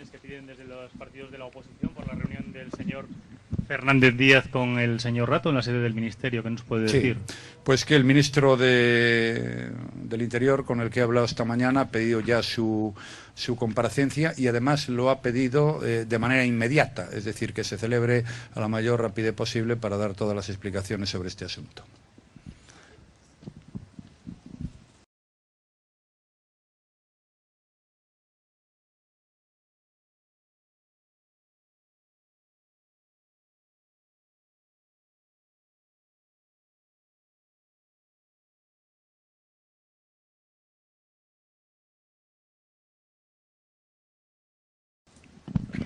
explicaciones que piden desde los partidos de la oposición por la reunión del señor Fernández Díaz con el señor Rato en la sede del Ministerio. ¿Qué nos puede decir? Sí, pues que el ministro del Interior, con el que he hablado esta mañana, ha pedido ya su comparecencia y además lo ha pedido de manera inmediata, es decir, que se celebre a la mayor rapidez posible para dar todas las explicaciones sobre este asunto.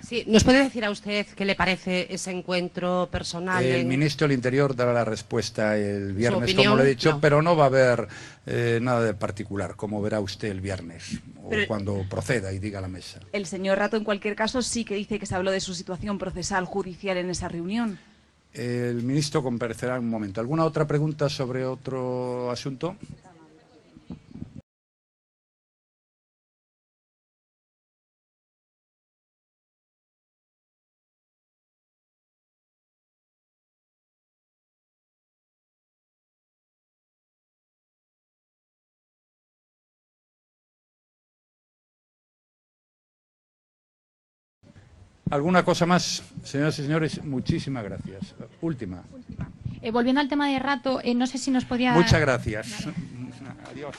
Sí, ¿nos puede decir a usted qué le parece ese encuentro personal? El ministro del Interior dará la respuesta el viernes, opinión, como le he dicho, no. pero no va a haber nada de particular, como verá usted el viernes, o Pero cuando proceda y diga a la mesa. El señor Rato, en cualquier caso, sí que dice que se habló de su situación procesal judicial en esa reunión. El ministro comparecerá en un momento. ¿Alguna otra pregunta sobre otro asunto? ¿Alguna cosa más? Señoras y señores, muchísimas gracias. Última. Volviendo al tema de Rato, no sé si nos podía... Muchas gracias. Adiós.